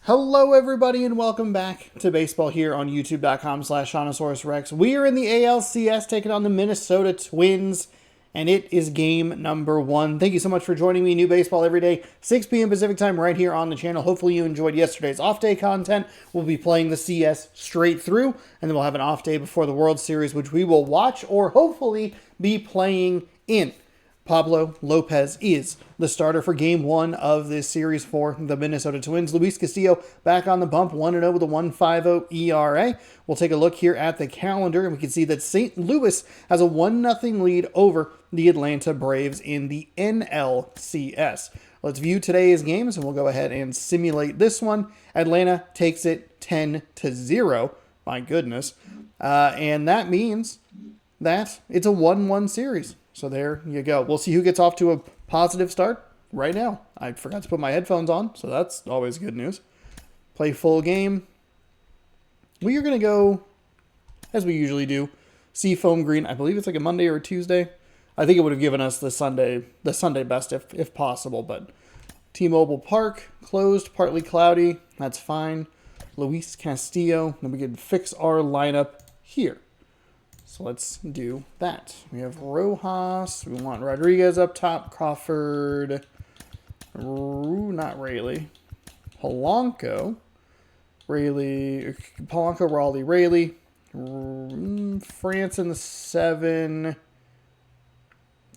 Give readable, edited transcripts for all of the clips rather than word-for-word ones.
Hello, everybody, and welcome back to baseball here on youtube.com/ShaunosaurusRex. We are in the ALCS taking on the Minnesota Twins, and it is game number 1. Thank you so much for joining me. New baseball every day, 6 p.m. Pacific time, right here on the channel. Hopefully you enjoyed yesterday's off-day content. We'll be playing the CS straight through, and then we'll have an off day before the World Series, which we will watch or hopefully be playing in. Pablo Lopez is the starter for Game 1 of this series for the Minnesota Twins. Luis Castillo back on the bump, 1-0 with a 1.50 ERA. We'll take a look here at the calendar, and we can see that St. Louis has a 1-0 lead over the Atlanta Braves in the NLCS. Let's view today's games, and we'll go ahead and simulate this one. Atlanta takes it 10-0. My goodness. And that means that it's a 1-1 series. So there you go. We'll see who gets off to a positive start right now. I forgot to put my headphones on, so that's always good news. Play full game. We are going to go, as we usually do, Seafoam Green. I believe it's like a Monday or a Tuesday. I think it would have given us the Sunday best if possible, but T-Mobile Park, closed, partly cloudy. That's fine. Luis Castillo. Then we can fix our lineup here. So let's do that. We have Rojas. We want Rodriguez up top. Crawford. Not Rayleigh. Polanco. Rayleigh. Polanco, Raleigh, Rayleigh. France in the 7.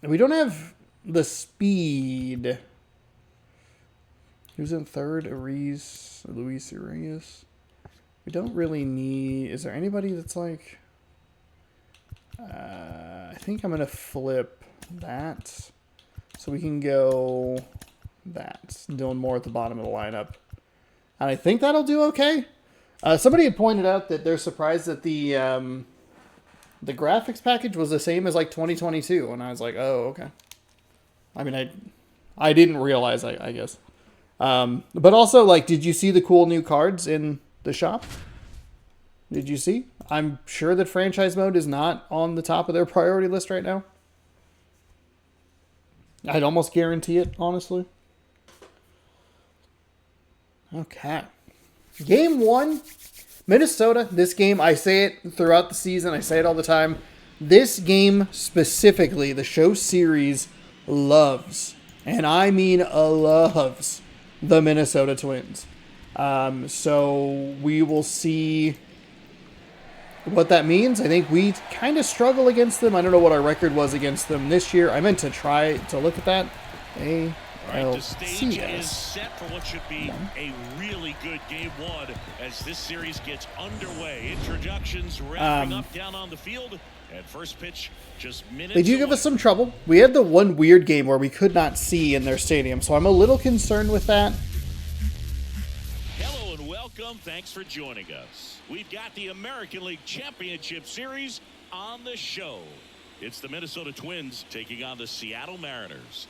We don't have the speed. Who's in third? Luis Arias. We don't really need... Is there anybody that's like... I think I'm going to flip that so we can go that. Doing more at the bottom of the lineup. And I think that'll do okay. Somebody had pointed out that they're surprised that the graphics package was the same as like 2022. And I was like, oh, okay. I mean, I didn't realize, I guess. But also, like, did you see the cool new cards in the shop? Did you see? I'm sure that franchise mode is not on the top of their priority list right now. I'd almost guarantee it, honestly. Okay. Game 1. Minnesota. This game, I say it throughout the season. I say it all the time. This game specifically, the show series, loves, and I mean loves, the Minnesota Twins. So we will see what that means. I think we kind of struggle against them. I don't know what our record was against them this year. I meant to try to look at that. The stage is set for what should be a really good game 1 as this series gets underway. Introductions wrapping up down on the field, and first pitch just minutes They do give us some trouble. We had the one weird game where we could not see in their stadium, so I'm a little concerned with that. Hello and welcome. Thanks for joining us. We've got the American League Championship Series on the show. It's the Minnesota Twins taking on the Seattle Mariners.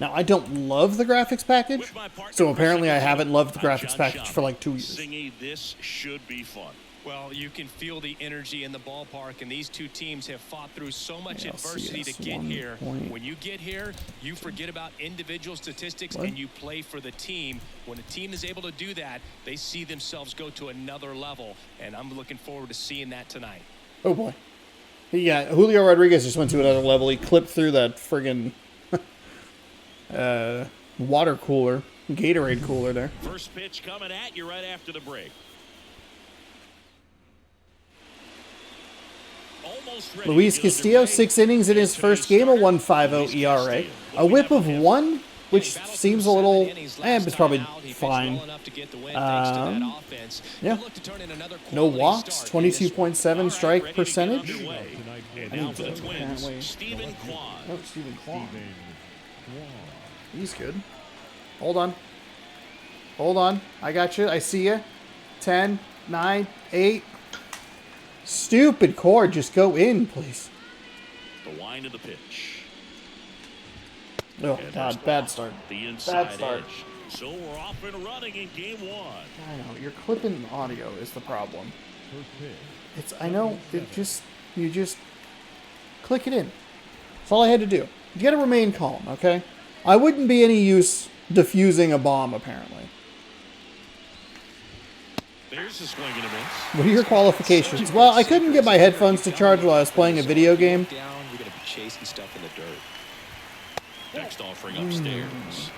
Now, I don't love the graphics package, so apparently I haven't loved the graphics package for like 2 years. Singy, this should be fun. Well, you can feel the energy in the ballpark, and these two teams have fought through so much adversity to get here. When you get here, you forget about individual statistics and you play for the team. When a team is able to do that, they see themselves go to another level, and I'm looking forward to seeing that tonight. Oh, boy. Yeah, Julio Rodriguez just went to another level. He clipped through that friggin' water cooler, Gatorade cooler there. First pitch coming at you right after the break. Luis Castillo, 6 innings in his first game, a 1.50 ERA. A whip of 1, which seems a little, it's probably fine. Yeah. No walks, 22.7 strike percentage. Stephen Kwan. He's good. Hold on. Hold on. I got you. I see you. 10, 9, 8. Stupid cord. Just go in, please. The line of the pitch. Oh, God. Bad start. Bad start. Edge. So we're off and running in game 1. I know. You're clipping audio is the problem. I know. You just click it in. That's all I had to do. You got to remain calm, okay? I wouldn't be any use defusing a bomb, apparently. There's a swing and a miss. What are your qualifications? Well, I couldn't get my headphones to charge while I was playing a video game. You're gonna be chasing stuff in the dirt. Next offering upstairs.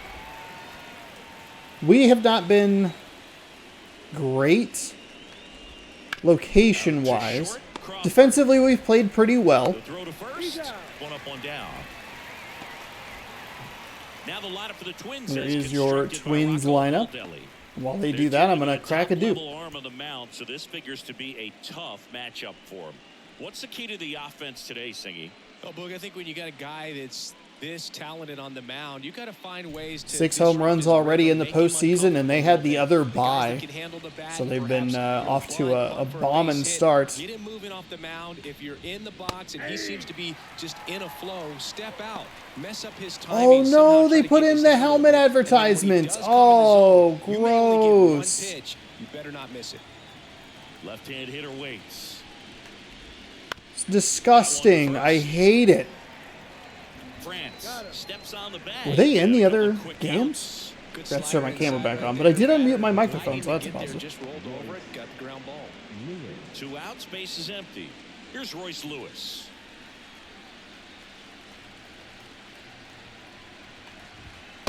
We have not been great location-wise. Defensively, we've played pretty well. The throw to first. One up, one down. Now the lineup for the Twins. There is your Twins lineup. While they do that, I'm going to crack a dupe. Arm on the mound, so this figures to be a tough matchup for him. What's the key to the offense today, Singy? Oh, Boog, I think when you got a guy that's this talented on the mound, you got to find ways to 6 home runs already in the postseason, and they had the other bye, so they've been off to a bombing start. Get him moving off the mound. If you're in the box and he seems to be just in a flow, step out, mess up his timing. Oh no, they put in the helmet advertisements. Oh, gross. You better not miss it. Left-hand hitter waits. It's disgusting. I hate it. France steps on the bag. Were they in the other games? That's turn my camera back on, but I did unmute my microphone, so that's positive. Just rolled over it, got the ground ball. 2 outs, base is empty. Here's Royce Lewis.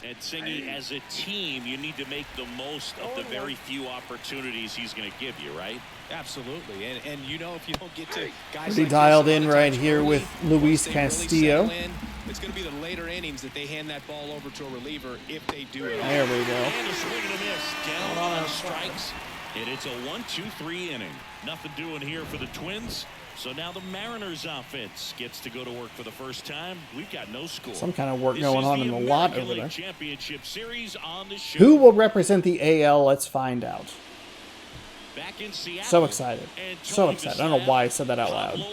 And Singy, as a team, you need to make the most of the very few opportunities he's going to give you, right? Absolutely, and you know, if you don't get to guys Pretty like dialed this, in right here with Luis Castillo. It's going to be the later innings that they hand that ball over to a reliever if they do it. There we go. And a swing and a miss. Down on strikes. And it's a 1-2-3 inning. Nothing doing here for the Twins. So now the Mariners offense gets to go to work for the first time. We've got no score. Some kind of work going on in the lot over there. Championship Series on the show. Who will represent the AL? Let's find out. Back in Seattle, So excited. So excited. I don't know why I said that out loud.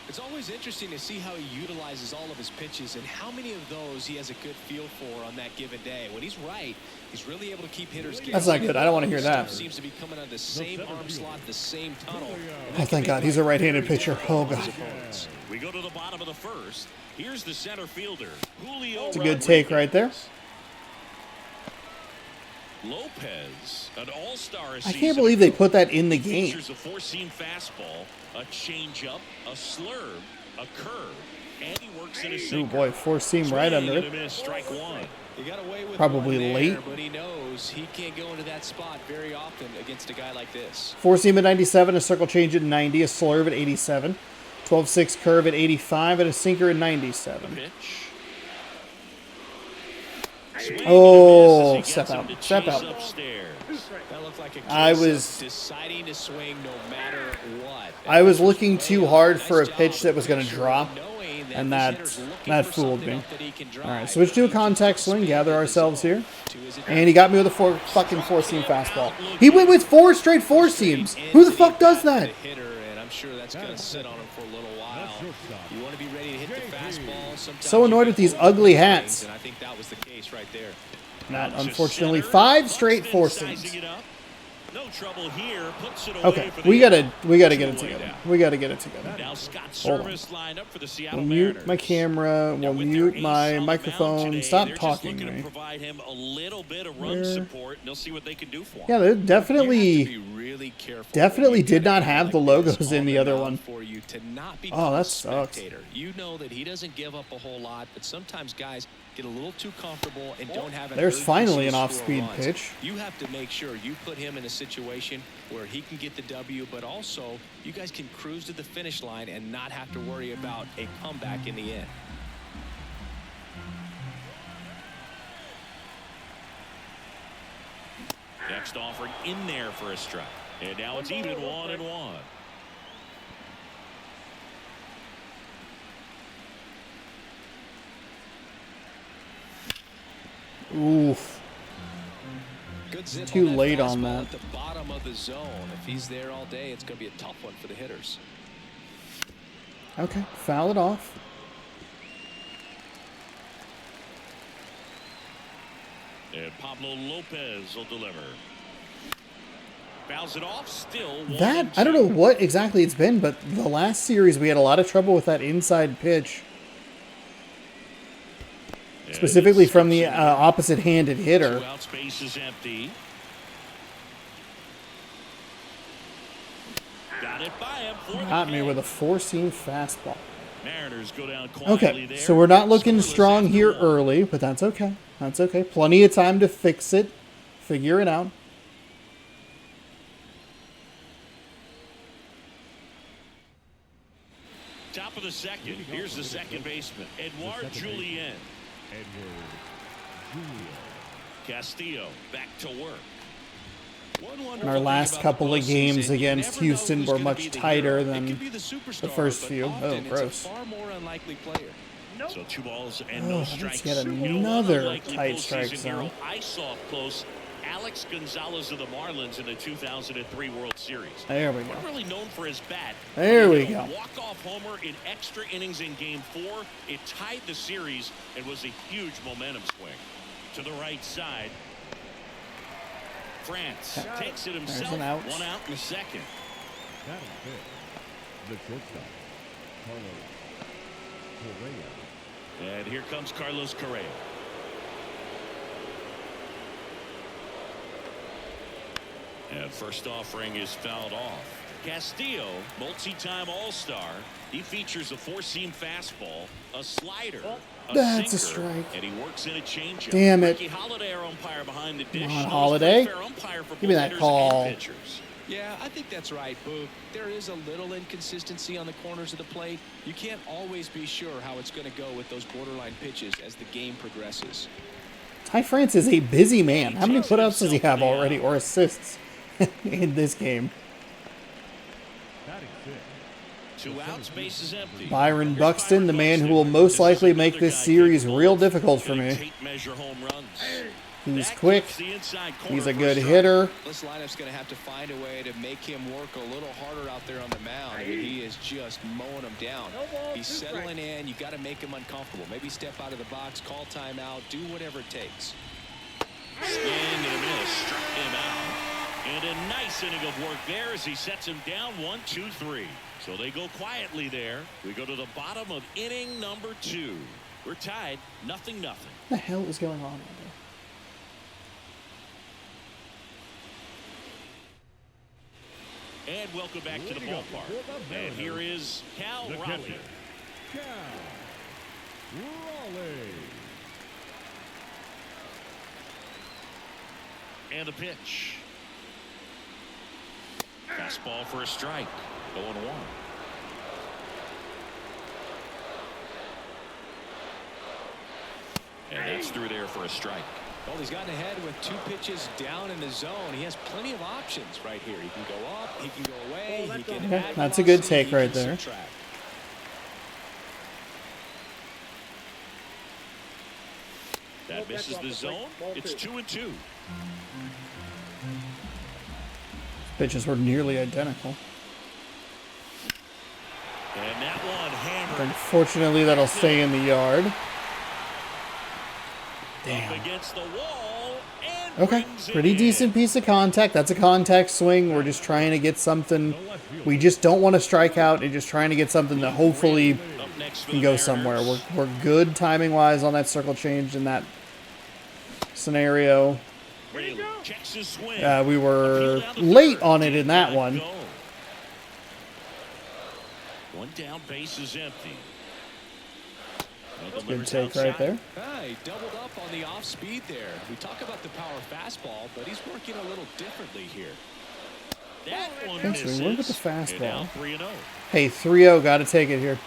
It's always interesting to see how he utilizes all of his pitches and how many of those he has a good feel for on that given day. When he's right, he's really able to keep hitters guessing. That's not good. I don't want to hear that. Seems to be coming out of the same arm slot, the same tunnel. Oh, thank God. He's a right-handed pitcher. Oh, God. We go to the bottom of the first. Here's the center fielder, Julio. It's a good take right there. Lopez, an all-star. I can't believe they put that in the game. Features a four-seam fastball, a changeup, a slurve, a curve, and he works in a sinker. Oh boy, four-seam right under it. Strike one. He got away with Probably one there, late. but he knows he can't go into that spot very often against a guy like this. Four-seam at 97, a circle change at 90, a slurve at 87, 12-6 curve at 85, and a sinker at 97. Pitch. Oh, step out. Step out. That looked like a I case was of deciding to swing no matter what. I was looking too hard for a pitch that was going to drop, and that fooled me. All right, switch to a contact swing, gather ourselves here. And he got me with a fucking four-seam fastball. He went with 4 straight four-seams. Who the fuck does that? I'm sure that's going to sit on him for a little while. You want to be ready to hit the fastball. Sometimes So annoyed with these ugly hats. and I think that was the case right there. Not unfortunately 5 straight four-seams. No trouble here. Puts it away Okay, for the we gotta get it together. We gotta get it together. Now Scott Hold on. Service lined up for the Seattle We'll mute Mariners. my camera. We'll With mute their my ace on the microphone. mound today, Stop they're just talking looking to to me. provide him a little bit of run Where- support, and they'll see what they can do for him. Yeah, they You have definitely to be really careful definitely when you did get a not guy have like the this logos in on the other mound one. For you to not be Oh, that a sucks. spectator. You know that he doesn't give up a whole lot, but sometimes guys get a little too comfortable and don't have an There's urgency finally an to score off-speed runs. pitch. You have to make sure you put him in a situation where he can get the W, but also you guys can cruise to the finish line and not have to worry about a comeback in the end. Next offering in there for a strike. And now it's even 1-1. Oof. Good zip Too on late on fastball that. At the bottom of the zone. If he's there all day, it's going to be a tough one for the hitters. Okay, foul it off. And Pablo Lopez will deliver. Fouls it off, still 1-2. That, I don't know what exactly it's been, but the last series we had a lot of trouble with that inside pitch. It's specifically from the opposite-handed hitter. 2 outs, base is empty. Got it by him for Got me with a four-seam fastball. Mariners go down quietly Okay, there. so we're not looking Scoreless strong after here 1. early, but that's okay. That's okay. Plenty of time to fix it, figure it out. Top of the second. Here's the second baseman, Edouard Julien. Castillo back to work. And our last couple of games against Houston were much tighter than the first few. Oh, gross. So 2 balls and no strikes. Let's get another tight strike zone. I saw close Alex Gonzalez of the Marlins in the 2003 World Series. There we go. Not really known for his bat. There we go. Walk-off homer in extra innings in Game 4. It tied the series and was a huge momentum swing. To the right side. France takes it himself. 1 out. 1 out in the second. The shortstop, Carlos Correa. And here comes Carlos Correa. And first offering is fouled off. Castillo, multi-time All-Star. He features a four-seam fastball, a slider, That's a sinker, strike. and he works in a changeup. Damn it. Ricky Holiday, our umpire behind the dish. Come on, Knows Holiday. fair umpire for Give me both that hitters call. and pitchers. Yeah, I think that's right, Boog. There is a little inconsistency on the corners of the plate. You can't always be sure how it's going to go with those borderline pitches as the game progresses. Ty France is a busy man. How many putouts does he have already, or assists, in this game? 2 outs, base is empty. Byron Buxton, the man who will most likely make this series real difficult for me. Tape measure home runs. He's quick. The inside corner He's a for good strike. hitter. This lineup's going to have to find a way to make him work a little harder out there on the mound. I mean, he is just mowing them down. He's settling in. You've got to make him uncomfortable. Maybe step out of the box, call timeout, do whatever it takes. Swing and a miss, struck him out. And a nice inning of work there as he sets him down 1-2-3. So they go quietly there. We go to the bottom of inning number 2. We're tied, 0-0. What the hell is going on out there? And welcome back to the ballpark. And here is Cal Raleigh. And a pitch. Fastball for a strike. 0-1. And that's through there for a strike. Well, he's gotten ahead with 2 pitches down in the zone. He has plenty of options right here. He can go up, he can go away, he can add That's a good velocity, take he right can there. subtract. That misses the zone. It's 2-2. Pitches were nearly identical. And that one hammered Unfortunately, that'll stay in the yard. Damn. up against the wall and Okay, brings it pretty in. decent piece of contact. That's a contact swing. We're just trying to get something. We just don't want to strike out and just trying to get something that hopefully Up next for can the go Mariners. somewhere. We're good timing-wise on that circle change in that scenario. Raley checks his swing. We were Appeal down the late third. on it in Did that not one. go. One down, base is empty. Good take right there. He doubled up on the off speed there. We talk about the power fastball, but he's working a little differently here. That one Okay, so we went with the misses. And now fastball. 3-0. Hey, 3-0, got to take it here.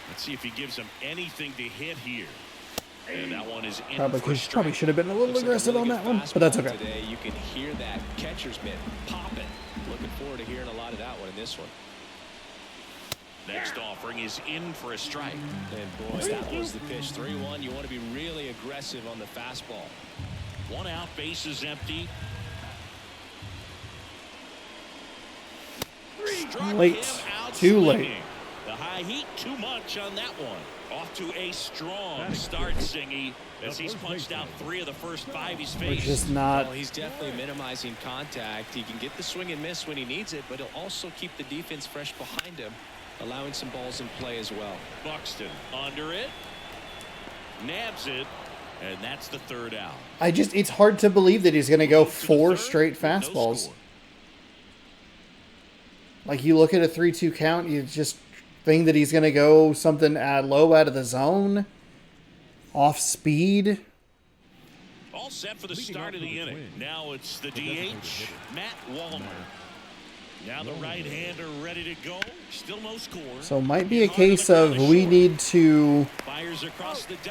Let's see if he gives him anything to hit here. And that one is in Probably for a strike. probably should have been a little Looks like a aggressive really on that good one, but that's fastball okay. Today, you can hear that catcher's mitt popping. Looking forward to hearing a lot of that one in this one. Next offering is in for a strike. And boy, that was the pitch. 3-1. You want to be really aggressive on the fastball. 1 out, base is empty. Struck Late. him out Too late. swinging. The high heat, too much on that one. Off to a strong start, Singy, as he's punched out 3 of the first 5 he's We're faced. just not. Well, he's definitely minimizing contact. He can get the swing and miss when he needs it, but he'll also keep the defense fresh behind him, allowing some balls in play as well. Buxton under it. Nabs it, and that's the third out. It's hard to believe that he's going to go 4 straight fastballs. Like, you look at a 3-2 count, you just think that he's going to go something low out of the zone, off speed. All set for the start of the inning. Now it's the DH, Matt Wallner. Now the right-hander ready to go. Still no score. So it might be a case of we need to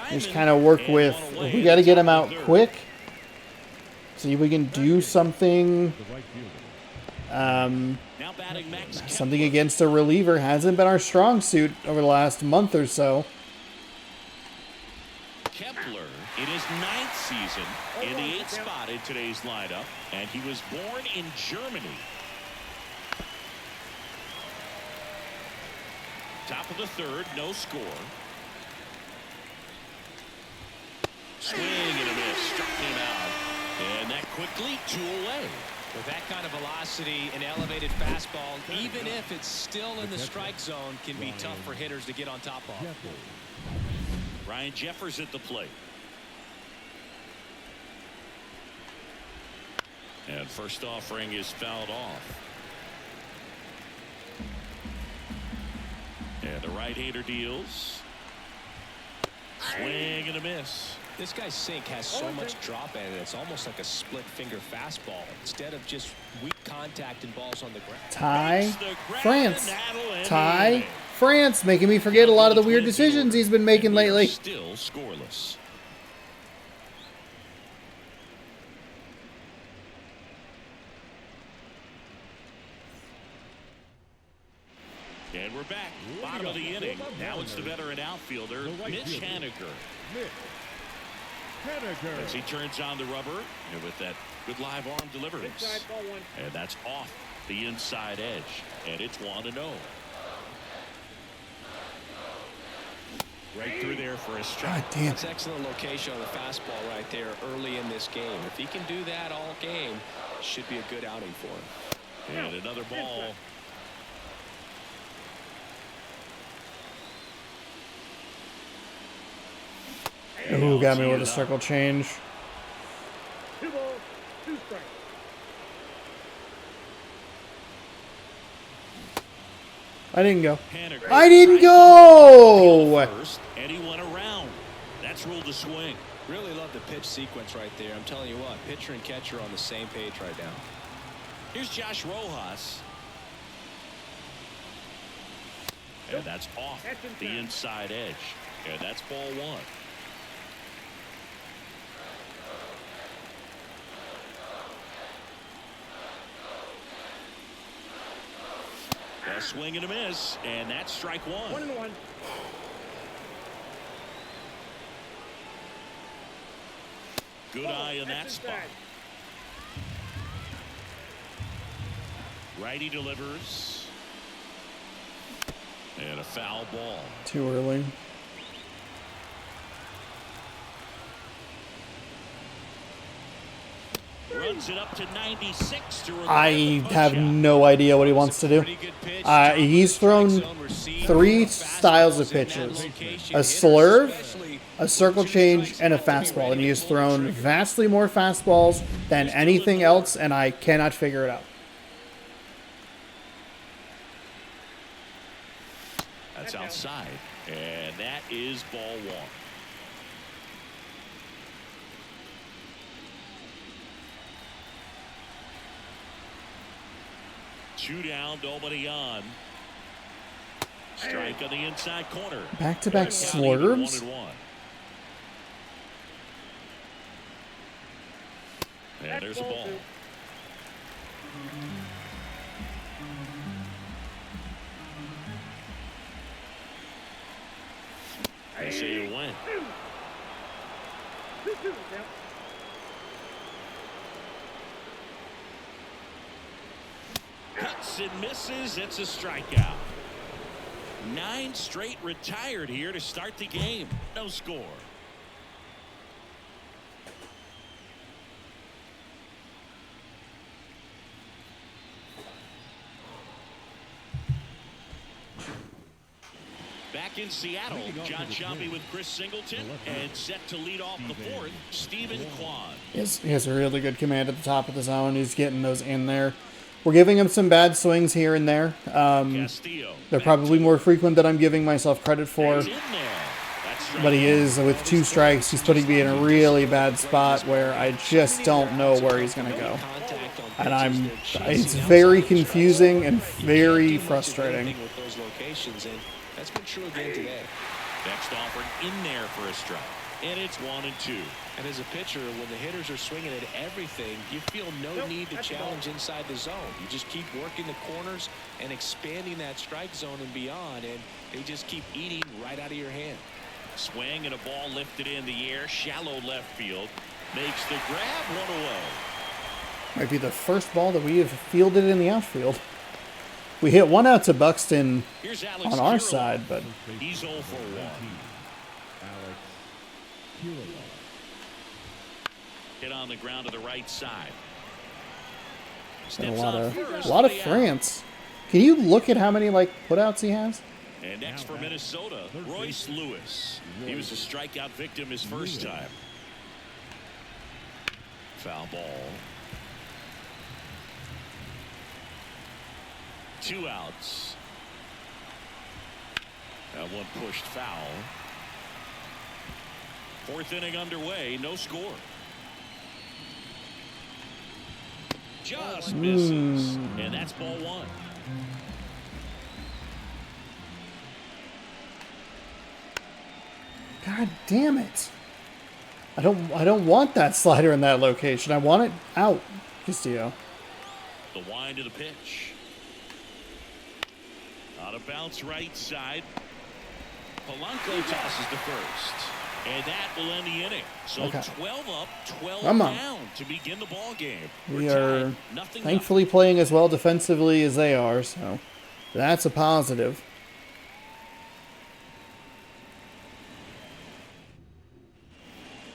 just kind of work with, we got to get him out quick. See if we can do something. Something against a reliever hasn't been our strong suit over the last month or so. Kepler in his 9th season in the 8th spot in today's lineup, and he was born in Germany. Top of the 3rd, no score. Swing and a miss, struck him out, and that quickly 2 away. With that kind of velocity, an elevated fastball, even if it's still in the strike zone, can be tough for hitters to get on top of. Ryan Jeffers at the plate. And first offering is fouled off. And the right-hander deals. Swing and a miss. This guy's sink has so much drop in it. It's almost like a split finger fastball instead of just weak contact and balls on the ground. Ty France making me forget a lot of the weird decisions he's been making lately. Still scoreless. And we're back. Bottom of the inning. Now it's the veteran outfielder, Mitch Haniger. As he turns on the rubber, and with that good live arm deliverance. And that's off the inside edge. And it's 1-0. Right through there for a strike. God damn. That's excellent location on the fastball right there early in this game. If he can do that all game, should be a good outing for him. And another ball. Ooh, got me with a circle change. 2 balls, 2 strikes. I didn't go. I didn't go! And he went around. That's ruled a swing. Really love the pitch sequence right there. I'm telling you what, pitcher and catcher are on the same page right now. Here's Josh Rojas. And that's off the inside edge. And that's ball 1. A swing and a miss, and that's strike 1. 1-1. Good eye in that spot. Righty delivers. And a foul ball. Too early. Runs it up to 96 to I have no idea what he wants to do. He's thrown 3 styles of pitches. A slurve, a circle change, and a fastball. And he has thrown vastly more fastballs than anything else, and I cannot figure it out. That's outside, and that is ball 1. Two down, nobody on. Strike on the inside corner. Back-to-back slurves? 1-1. And there's a ball. They say you win. 2-2. Hits and misses. It's a strikeout. 9 straight retired here to start the game. No score. Back back in Seattle. John Shambi with Chris Singleton. And set to lead off the fourth, Stephen Kwan. He has a really good command at the top of the zone. He's getting those in there. We're giving him some bad swings here and there. They're probably more frequent than I'm giving myself credit for. But he is, with 2 strikes, he's putting me in a really bad spot where I just don't know where he's going to go. And it's very confusing and very frustrating. That's been true again today. Next offered in there for a strike. And it's 1-2. And as a pitcher, when the hitters are swinging at everything, you feel no need to challenge inside the zone. You just keep working the corners and expanding that strike zone and beyond, and they just keep eating right out of your hand. Swing and a ball lifted in the air, shallow left field. Makes the grab, 1 away. Might be the first ball that we have fielded in the outfield. We hit 1 out to Buxton on our side, but he's 0 for 1. Hit on the ground to the right side. A lot of France. Can you look at how many putouts he has? And next for Minnesota, Royce Lewis. He was a strikeout victim his first time. Foul ball. 2 outs. That one pushed foul. 4th inning underway, no score. Just misses. And that's ball 1. God damn it. I don't want that slider in that location. I want it out, Castillo. The wind of the pitch. On a bounce right side. Polanco tosses the first. And that will end the inning. So 12 up, 12 down to begin the ball game. We are thankfully playing as well defensively as they are, so that's a positive.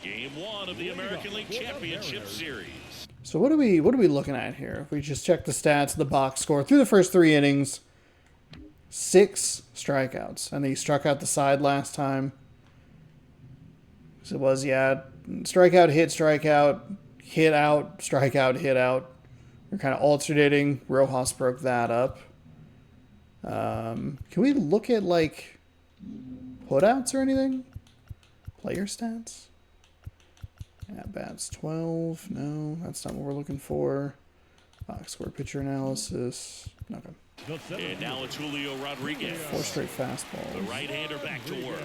Game 1 of the American League Championship Series. So what are we looking at here? If we just check the stats, the box score through the first 3 innings, 6 strikeouts, and he struck out the side last time. So it was, strikeout, hit out, strikeout, hit out. We're kind of alternating. Rojas broke that up. Can we look at putouts or anything? Player stats? At bats 12. No, that's not what we're looking for. Box score, pitcher analysis. Okay. And now it's Julio Rodriguez. 4 straight fastballs. The right-hander back to work.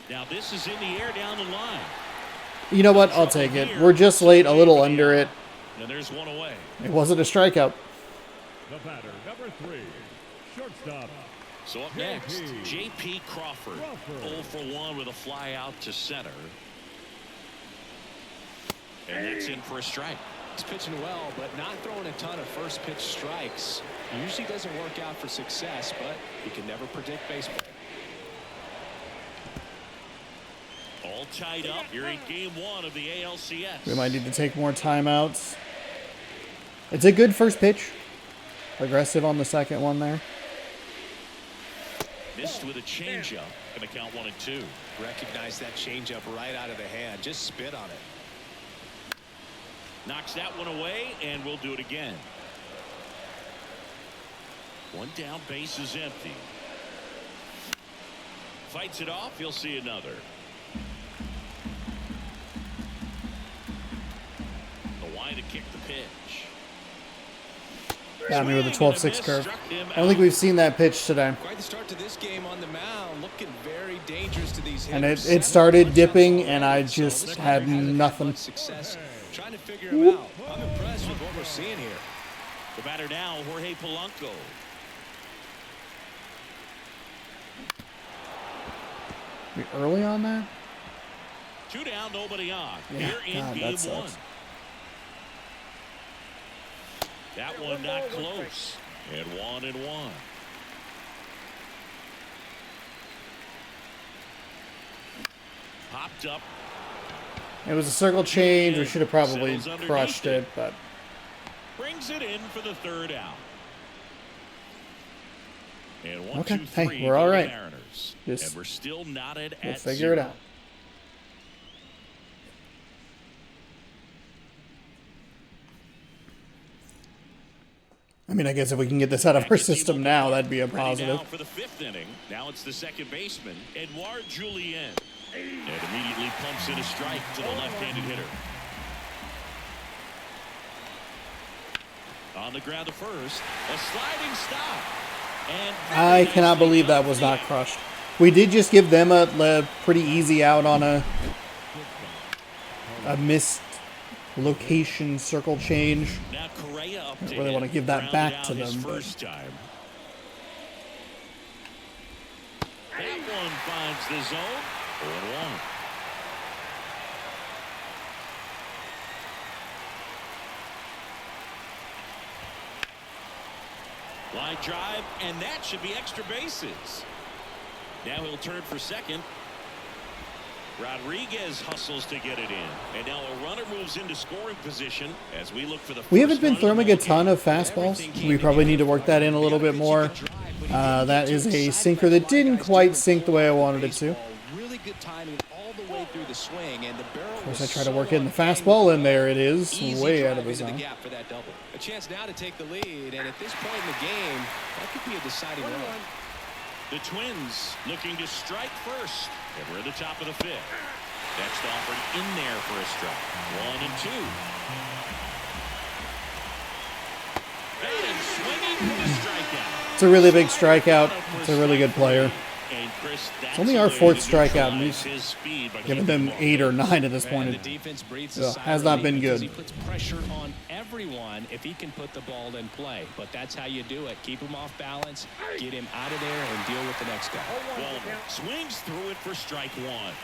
Now this is in the air down the line. You know what? I'll take it. We're just late, a little under it. And there's 1 away. It wasn't a strikeout. The batter, number 3, shortstop. So up next, J.P. Crawford. 0 for 1 with a fly out to center. And that's in for a strike. He's pitching well, but not throwing a ton of first pitch strikes. Usually doesn't work out for success, but you can never predict baseball. All tied up here in game 1 of the ALCS. We might need to take more timeouts. It's a good first pitch. Aggressive on the second one there. Missed with a changeup. Going to count 1 and 2. Recognize that changeup right out of the hand. Just spit on it. Knocks that one away, and we'll do it again. 1 down, base is empty. Fights it off. He'll see another. The line to kick the pitch. Got me with a 12-6 curve. I don't think we've seen that pitch today. Quite the start to this game on the mound, looking very dangerous to these And hitters. it started dipping, and I just had nothing. Success. Trying to figure him out. I'm impressed with what we're seeing here. The batter now, Jorge Polanco. We early on that? 2 down, nobody on. Yeah, Here in God, game that 1. sucks. That one not close. And 1 and 1. Popped up. It was a circle change. We should have probably crushed it, but brings it in for the 3rd out. And 1, Okay. 2, 3 Hey, we're all right. Mariners. Just and we're still knotted we'll at figure 0. it out. I mean, I guess if we can get this out of our system now, that'd be a positive. Now for the 5th inning. Now it's the second baseman, Edouard Julien. And immediately pumps in a strike to the left-handed hitter. On the ground to first, a sliding stop. And I cannot believe that was not crushed. We did just give them a pretty easy out on a missed location circle change. Now Correa up to I really want to give that back to them. First time. That one finds the zone. 0-1. Line drive, and that should be extra bases. Now he'll turn for second. Rodriguez hustles to get it in. And now a runner moves into scoring position as we look for the We haven't been throwing a ton of fastballs. We probably need to work that in a little bit more. That is a sinker that didn't quite sink the way I wanted it to. Really good timing all the way through the swing, and the barrel. Of course, I try to work in the fastball, and there it is, way out of the zone. For that double. A chance now to take the lead, and at this point in the game, that could be a deciding run. The Twins looking to strike first. And we're at the top of the 5th. Next offered in there for a strike. 1 and 2. Got him swinging for the strikeout. It's a really big strikeout. It's a really good player. And Chris, It's only our 4th strikeout, and his we've speed by given them 8 or 9 at this point. The defense breathes It has not been good. he puts pressure on everyone if he can put the ball in play. But that's how you do it. Keep him off balance, get him out of there, and deal with the next guy. Walden swings through it for strike 1.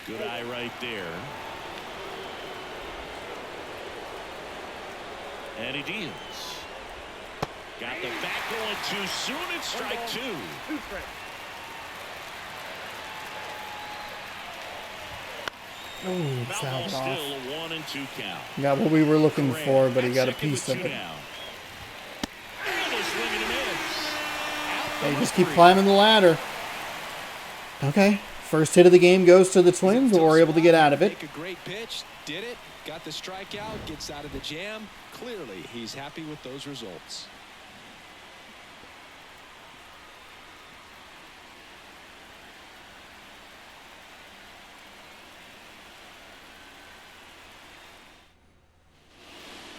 Good eye right there. And he deals. Got the back going too soon. It's strike 2. Ooh, Foul fouled still off. a 1 and 2 count. Got what we were looking for, but he got a piece of it. They just keep climbing the ladder. Okay, first hit of the game goes to the Twins, but we're able to get out of it. Make a great pitch, did it, got the strikeout, gets out of the jam. Clearly, he's happy with those results.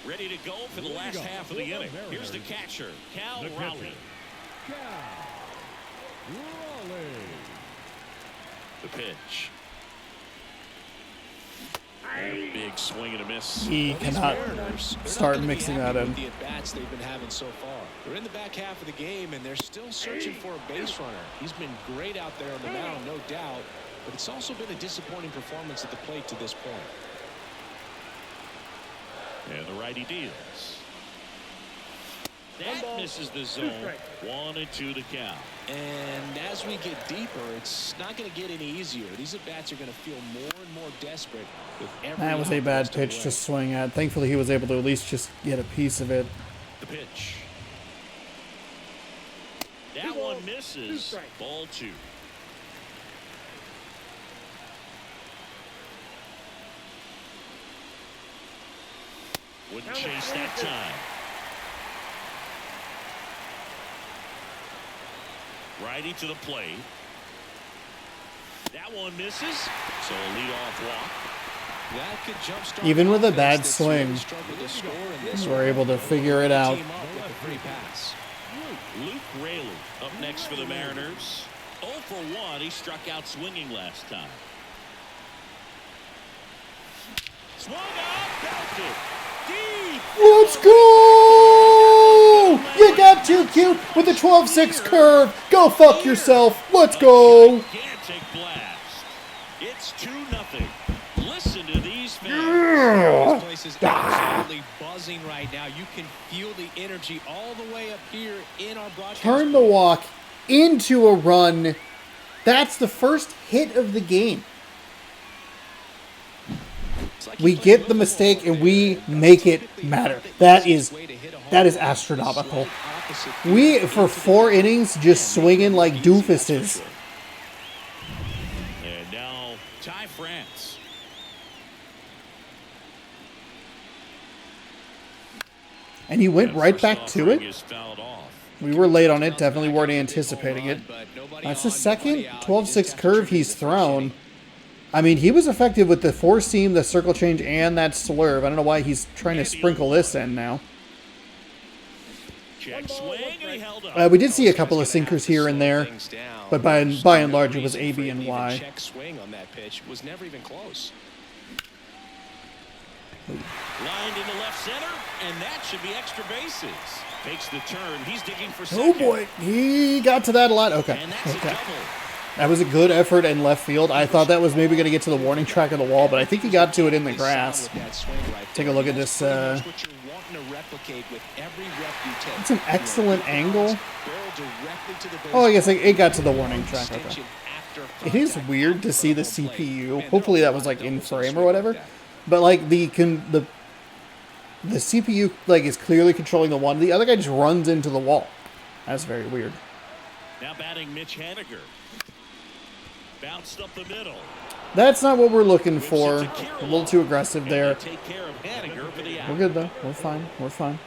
Ready to go for the last half of the inning. Here's the catcher, Cal Raleigh. The pitch. Big swing and a miss. He cannot start mixing that in. The at-bats they've been having so far. They're in the back half of the game, and they're still searching for a base runner. He's been great out there on the mound, no doubt, but it's also been a disappointing performance at the plate to this point. And the righty deals. That misses the zone. 1 and 2 to count. And as we get deeper, it's not going to get any easier. These at-bats are going to feel more and more desperate with every. That was a bad pitch to swing at. Thankfully, he was able to at least just get a piece of it. The pitch. That one misses. Ball 2. Wouldn't chase that time. Righty to the plate. That one misses. So a leadoff walk. That could jumpstart. Even with a bad swing, we're able to figure it out. Luke Raley up next for the Mariners. 0 for 1. He struck out swinging last time. Swung out, belted. Deep. Let's go! You got too cute with the 12-6 curve. Go fuck yourself. Let's go. Gigantic blast. It's 2-0. Listen to these fans. This place is absolutely buzzing right now. You can feel the energy all the way up here in our broadcast. Turn the walk into a run. That's the first hit of the game. We get the mistake and we make it matter. That is astronomical. We, for 4 innings, just swinging like doofuses. And now, Ty France. And he went right back to it. We were late on it. Definitely weren't anticipating it. That's the second 12-6 curve he's thrown. I mean, he was effective with the 4-seam, the circle change, and that slurve. I don't know why he's trying to sprinkle this in now. We did see a couple of sinkers here and there, but by and large, it was A, B, and Y. Check swing on that pitch was never even close. Lined into left center, and that should be extra bases. Takes the turn. He's digging for second. Oh boy, he got to that a lot. Okay. That was a good effort in left field. I thought that was maybe going to get to the warning track of the wall, but I think he got to it in the grass. Take a look at this. It's an excellent angle. Oh, I guess it got to the warning track. Okay. It is weird to see the CPU. Hopefully that was like in frame or whatever. But like the CPU like is clearly controlling the one. The other guy just runs into the wall. That's very weird. Now batting Mitch Haniger. Bounced up the middle. That's not what we're looking for. A little too aggressive there. We're good though. We're fine. We're fine.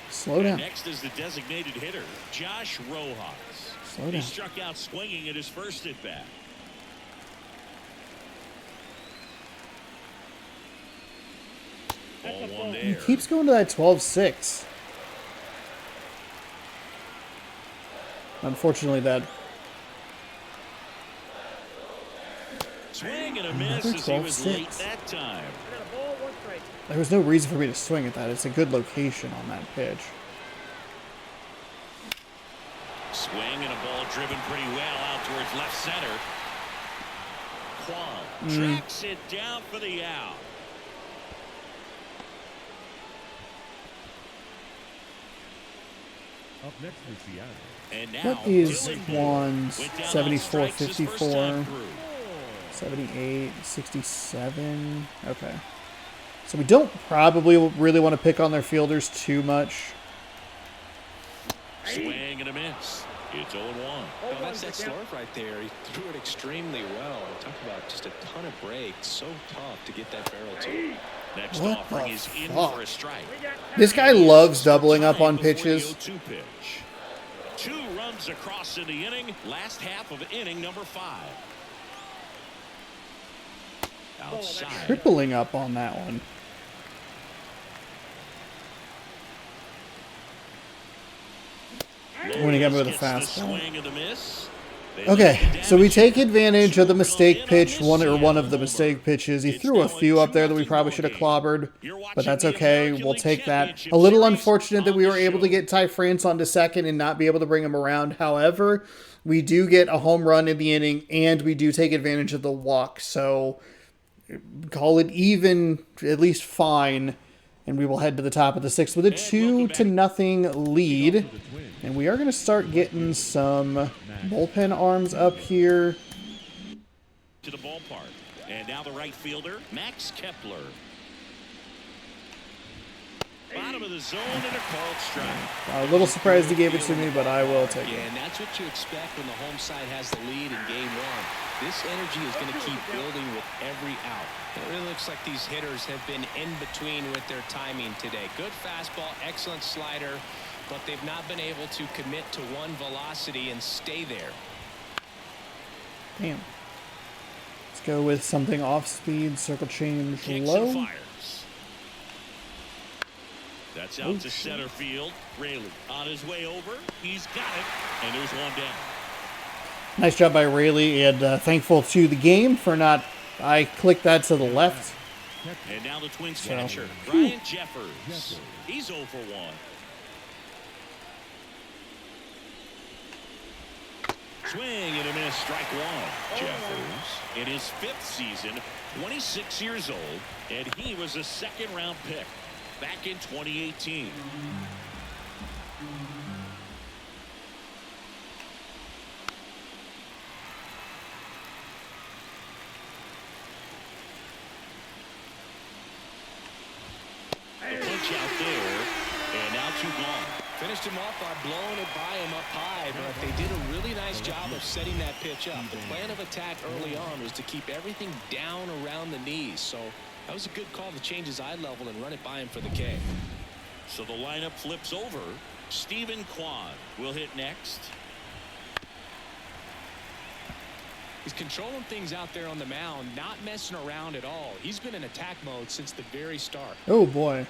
Slow down. Next is the designated hitter, Josh Rojas. Slow down. He struck out swinging at his first at bat. He keeps going to that 12-6. Unfortunately, that swing and a miss as he was late that time. There was no reason for me to swing at that. It's a good location on that pitch. Swing and a ball driven pretty well out towards left center. Quam tracks it down for the out. Up next for Seattle. And now, what is Juan's 74, 54, 78, 67? Okay. So we don't probably really want to pick on their fielders too much. Swing and a miss. It's 0-1. Oh, that's that slurve right there. He threw it extremely well. Talk about just a ton of breaks. So tough to get that barrel to. Next offering is in for a strike. This guy loves doubling up on pitches. 2 runs across in the inning. Last half of inning number 5. Outside. Tripling up on that one. When he got me with a fastball. Okay, so we take advantage of the mistake pitch, one of the mistake pitches. He threw a few up there that we probably should have clobbered, but that's okay. We'll take that. A little unfortunate that we were able to get Ty France onto second and not be able to bring him around. However, we do get a home run in the inning, and we do take advantage of the walk. So call it even, at least fine. And we will head to the top of the 6th with a 2-0 lead. And we are going to start getting some bullpen arms up here. To the ballpark. And now the right fielder, Max Kepler. Bottom of the zone and a called strike. A little surprised he gave it to me, but I will take it. And that's what you expect when the home side has the lead in game 1. This energy is going to keep building with every out. It really looks like these hitters have been in between with their timing today. Good fastball, excellent slider, but they've not been able to commit to one velocity and stay there. Damn. Let's go with something off speed, circle change low. That's out to center field. Rayleigh on his way over. He's got it, and there's one down. Nice job by Rayleigh, and thankful to the game for not. I clicked that to the left. And now the Twins catcher, Brian Jeffers. He's 0 for 1. Swing and a miss, strike 1. Jeffers in his 5th season, 26 years old, and he was a second-round pick back in 2018. him up by blowing it by him up high, but they did a really nice job of setting that pitch up. The plan of attack early on was to keep everything down around the knees, so that was a good call to change his eye level and run it by him for the K. So the lineup flips over. Stephen Kwan will hit next. He's controlling things out there on the mound, not messing around at all. He's been in attack mode since the very start. Oh, boy.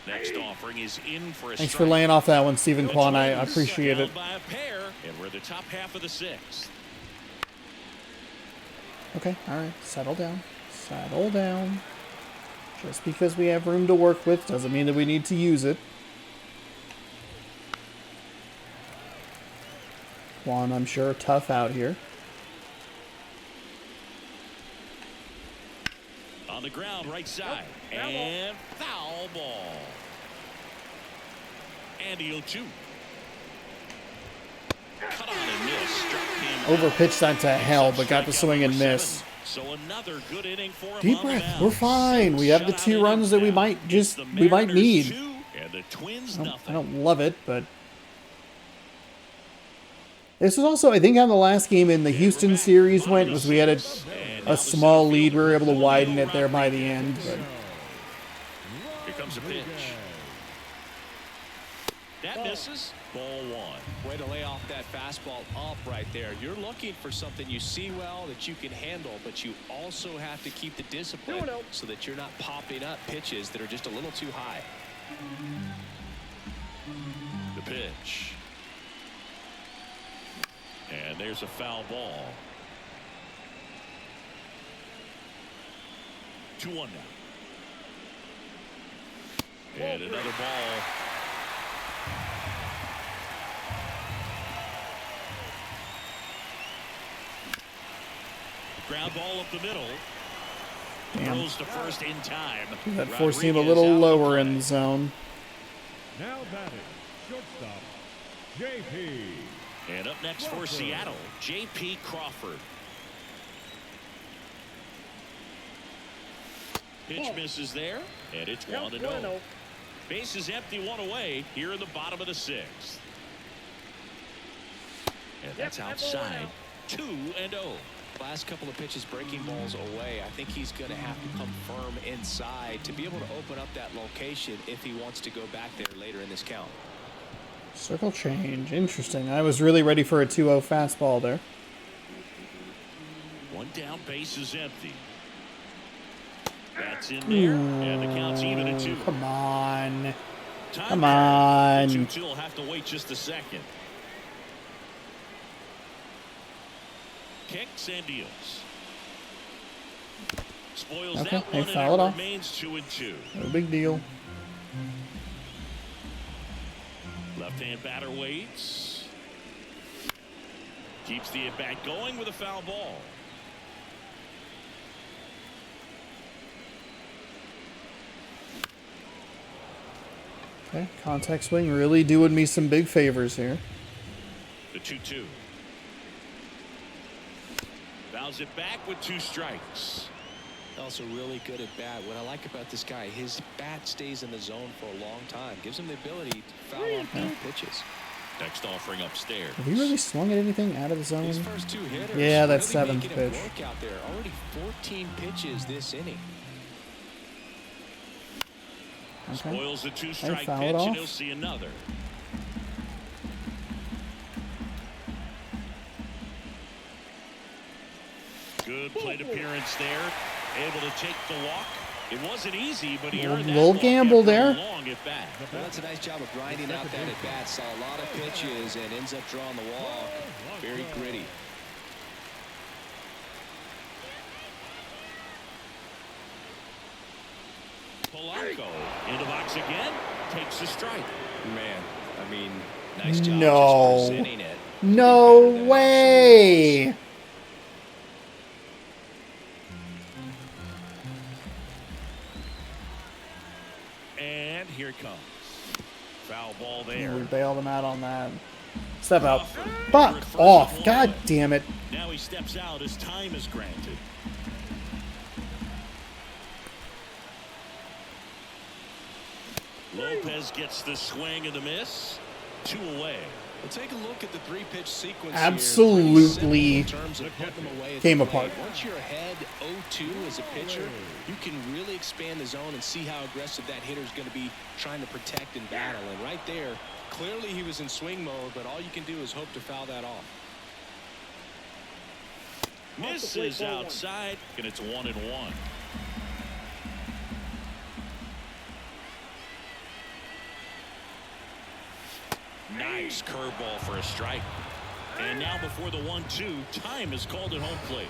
Next offering is in for a Thanks strike. for laying off that one, Stephen Kwan. I appreciate it. By a pair, and we're the top half of the sixth. Okay, all right. Settle down. Settle down. Just because we have room to work with doesn't mean that we need to use it. Juan, I'm sure, tough out here. On the ground, right side. And foul ball. And the 0-2. Cut on and miss. Struck him Overpitched that to hell, but got the swing and miss. So another good inning for him. Deep breath. We're fine. We have the 2 runs that we might need. And the Twins I don't love it, but this was also, I think, how the last game in the Houston series went, was we had a small lead. We were able to widen it there by the end. But here comes a pitch. That misses. Ball 1. Way to lay off that fastball up right there. You're looking for something you see well that you can handle, but you also have to keep the discipline so that you're not popping up pitches that are just a little too high. The pitch. And there's a foul ball. 2-1 now. And another ball. Ground ball up the middle. Throws to first in time. that forced him a little lower in the zone. Now batting, shortstop, J.P. And up next for Seattle, J.P. Crawford. Pitch misses there, and it's 1-0. Base is empty, 1 away here in the bottom of the 6th. And that's outside. 2-0. Last couple of pitches breaking balls away. I think he's going to have to come firm inside to be able to open up that location if he wants to go back there later in this count. Circle change. Interesting. I was really ready for a 2-0 fastball there. 1 down, base is empty. That's in there, and the count's even at 2. Come on. Time Come on. 2-2 will have to wait just a second. Kicks and deals. Spoils Okay, that they one, foul it and it off. remains 2-2. No big deal. Left-hand batter waits. Keeps the at-bat going with a foul ball. Okay, contact swing really doing me some big favors here. The 2-2. Fouls it back with 2 strikes. Also really good at bat. What I like about this guy, his bat stays in the zone for a long time. Gives him the ability to foul on big pitches. Next offering upstairs. Have he really swung at anything out of the zone? His first 2 hitters. Yeah, that really 7th making it pitch. work out there. Already 14 pitches this inning. Okay. Spoils the 2-strike foul pitch, it and off. he'll see another. Good plate appearance there. Able to take the walk. It wasn't easy, but he earned that Little walk gamble after a there. long at bat. Well, that's a nice job of grinding out that at bat. Saw a lot of pitches and ends up drawing the walk. Very gritty. Polanco into box again. Takes a strike. Man, I mean, nice job No. just presenting it. No way! And here it comes. Foul ball there. We bailed him out on that. Step out. Fuck off. God damn it. Now he steps out as time is granted. Lopez gets the swing and the miss. 2 away. Well, take a look at the 3-pitch sequence. Absolutely came apart. Once you're ahead 0-2 as a pitcher, you can really expand the zone and see how aggressive that hitter is going to be trying to protect and battle. And right there, clearly he was in swing mode, but all you can do is hope to foul that off. Misses outside, and it's 1-1. Nice curveball for a strike. And now before the 1-2, time is called at home plate.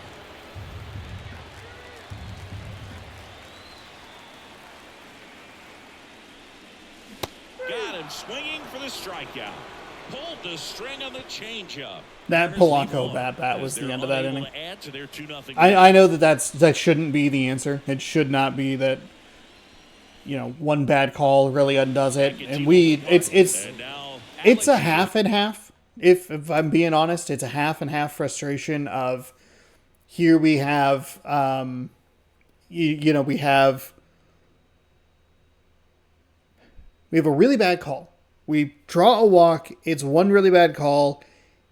Got him swinging for the strikeout. Pulled the string on the changeup. That Polanco bat was the end of that inning. Add to their 2-0 I know that shouldn't be the answer. It should not be that, you know, one bad call really undoes it. And it's a half and half. If I'm being honest, it's a half and half frustration of here we have, we have a really bad call. We draw a walk. It's one really bad call,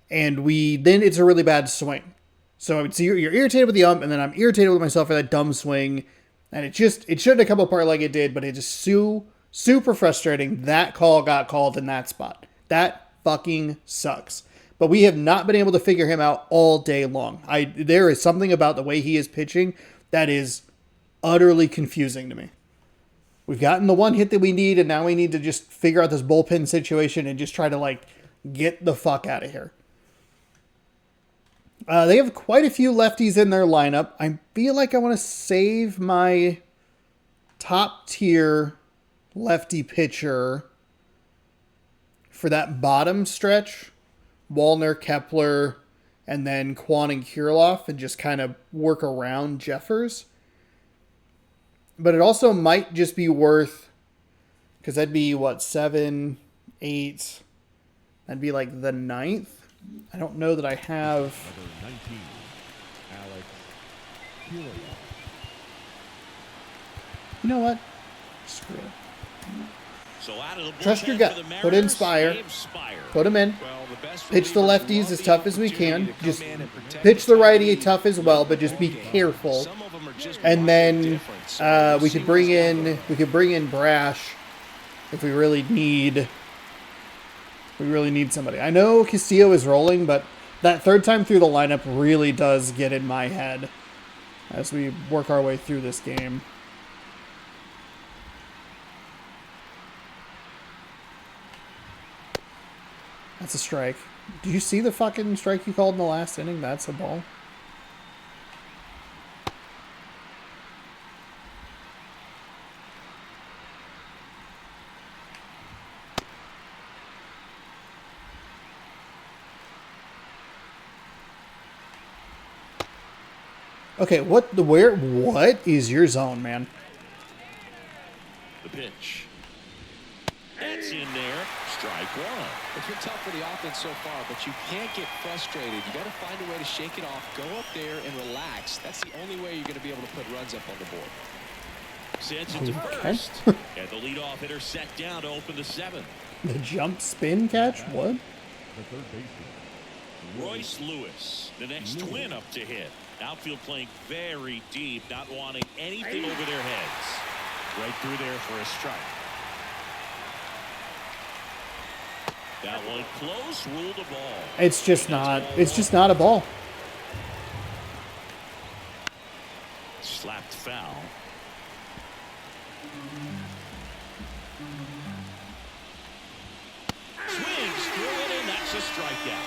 and then it's a really bad swing. So you're irritated with the ump, and then I'm irritated with myself for that dumb swing, and it shouldn't have come apart like it did. But it just super frustrating. That call got called in that spot. That fucking sucks. But we have not been able to figure him out all day long. There is something about the way he is pitching that is utterly confusing to me. We've gotten the one hit that we need, and now we need to just figure out this bullpen situation and just try to, get the fuck out of here. They have quite a few lefties in their lineup. I feel like I want to save my top tier lefty pitcher for that bottom stretch. Wallner, Kepler, and then Kwan and Kirilloff, and just kind of work around Jeffers. But it also might just be worth, because that'd be, 7, 8, that'd be like the 9th. I don't know that I have. Number 19, Alex. You know what? Screw it. So out of the Trust your gut. Put in Spire. Put him in. Pitch the lefties as tough as we can. Just pitch the righty tough as well, but just be careful. And then we could bring in Brash if we really need somebody. I know Castillo is rolling, but that third time through the lineup really does get in my head as we work our way through this game. That's a strike. Do you see the fucking strike you called in the last inning? That's a ball. Okay, what is your zone, man? The pitch. That's in there. Strike one. It's been tough for the offense so far, but you can't get frustrated. You got to find a way to shake it off, go up there and relax. That's the only way you're going to be able to put runs up on the board. Sends it to first. And the leadoff hitter set down to open the 7th. The jump spin catch? What? The third baseman, Royce Lewis, the next twin up to hit. Outfield playing very deep, not wanting anything over their heads. Right through there for a strike. That one close, ruled a ball. It's just not a ball. Slapped foul. Swings through it, and that's a strikeout.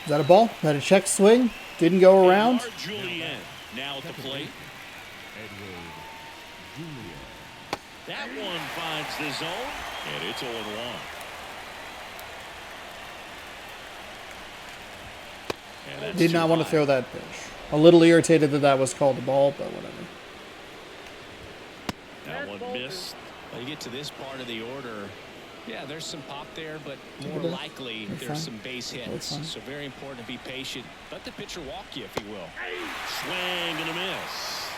Is that a ball? Is that a check swing? Didn't go around? Julian now at the plate. Edward Julian. That one finds the zone, and it's 0-1. Did not want to throw that pitch. A little irritated that was called a ball, but whatever. That one missed. Well, you get to this part of the order. Yeah, there's some pop there, but more likely there's some base hits. So very important to be patient. Let the pitcher walk you, if he will. Swing and a miss.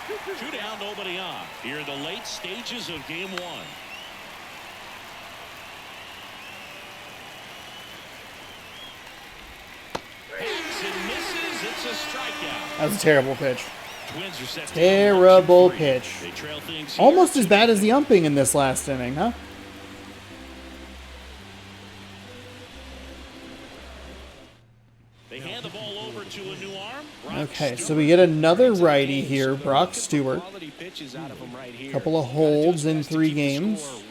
Two down, nobody on. Here in the late stages of game one. And misses. It's a strikeout. That was a terrible pitch. Twins are set. Terrible pitch. They trail things Almost as bad as the umping in this last inning, huh? They hand the ball over to a new arm. Okay, so we get another righty here, Brock Stewart. A couple of holds in 3 games.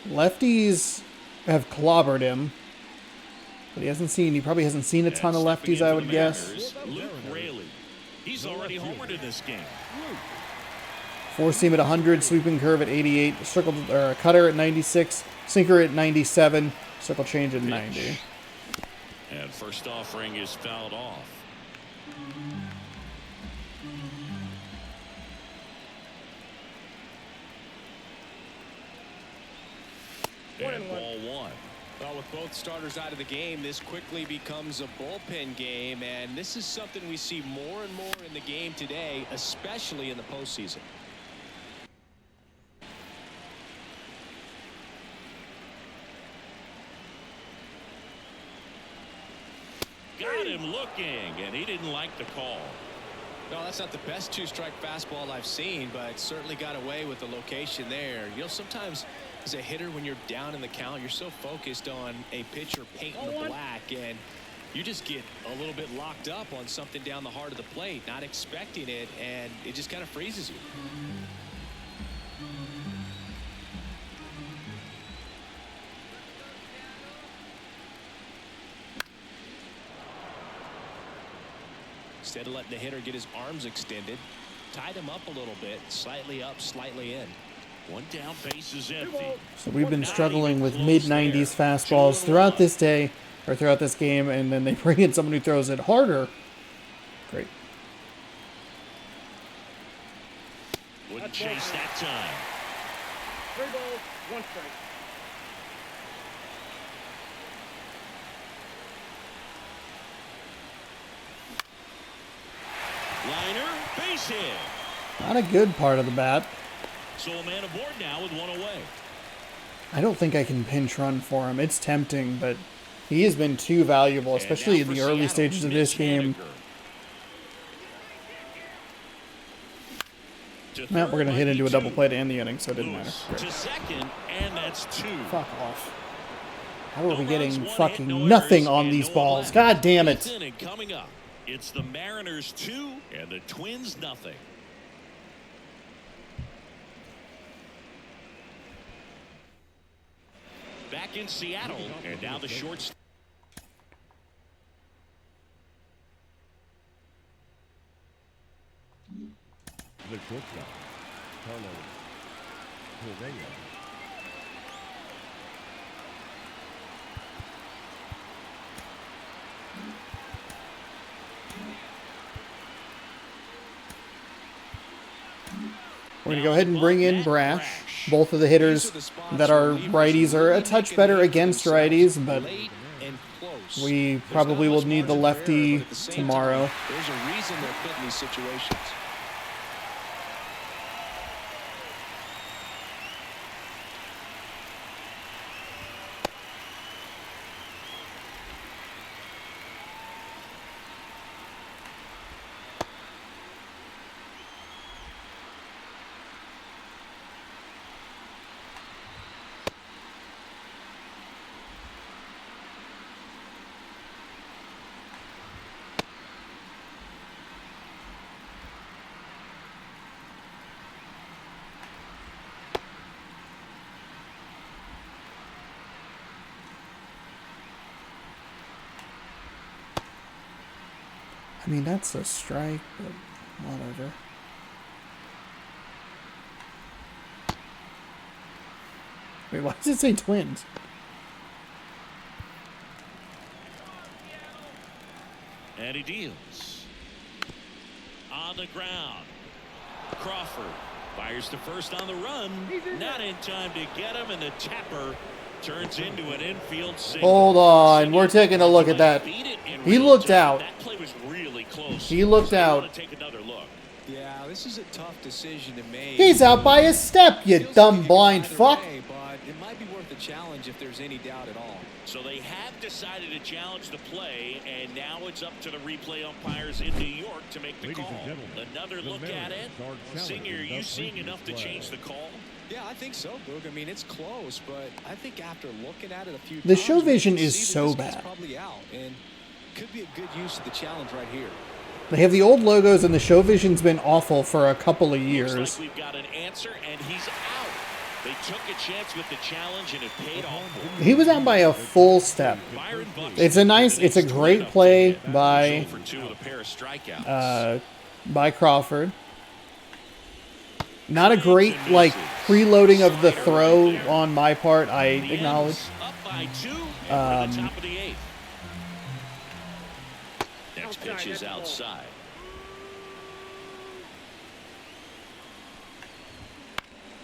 Lefties have clobbered him. But he probably hasn't seen a ton of lefties, I would guess. Luke Raley. He's already homered in this game. 4-seam at 100, sweeping curve at 88, cutter at 96, sinker at 97, circle change at 90. And first offering is fouled off. And ball 1. Well, with both starters out of the game, this quickly becomes a bullpen game, and this is something we see more and more in the game today, especially in the postseason. Got him looking, and he didn't like the call. No, that's not the best 2-strike fastball I've seen, but certainly got away with the location there. You know, sometimes as a hitter, when you're down in the count, you're so focused on a pitcher painting the black, and you just get a little bit locked up on something down the heart of the plate, not expecting it, and it just kind of freezes you. Instead of letting the hitter get his arms extended, tied him up a little bit, slightly up, slightly in. One down, base is empty. So we've been struggling with mid-90s fastballs throughout this day, or throughout this game, and then they bring in someone who throws it harder. Great. Wouldn't chase that time. 3 balls, 1 strike. Liner, base hit. Not a good part of the bat. So a man aboard now with 1 away. I don't think I can pinch run for him. It's tempting, but he has been too valuable, especially in the early stages of this game. Well, we're going to hit into a double play to end the inning, so it didn't matter. To second, and that's 2. Fuck off. How are we getting fucking nothing on these balls? God damn it. Coming up, it's the Mariners 2 and the Twins nothing. Back in Seattle, and now the shortstop. The shortstop, Carlos Correa. We're going to go ahead and bring in Brash. Both of the hitters that are righties are a touch better against righties, but we probably will need the lefty tomorrow. There's a reason they're put in these situations. I mean, that's a strike, but whatever. Wait, why does it say Twins? And he deals. On the ground. Crawford fires to first on the run. Not in time to get him, and the tapper turns into an infield single. Hold on, we're taking a look at that. He looked out. That play was really close. He looked out. Take another look. Yeah, this is a tough decision to make. He's out by a step, you dumb blind fuck. Way, but it might be worth a challenge if there's any doubt at all. So they have decided to challenge the play, and now it's up to the replay umpires in New York to make the call. Another look at it. Singer, are you seeing enough to change the call? Yeah, I think so, Boog. I mean, it's close, but I think after looking at it a few times, The show vision is so bad. Probably out, and could be a good use of the challenge right here. They have the old logos, and the show vision's been awful for a couple of years. Looks like we've got an answer, and he's out. They took a chance with the challenge, and it paid off. He was out by a full step. It's a great play by Crawford. Not a great, like, preloading of the throw on my part, I acknowledge. Up by 2 and the top of the 8th. Next pitch is outside.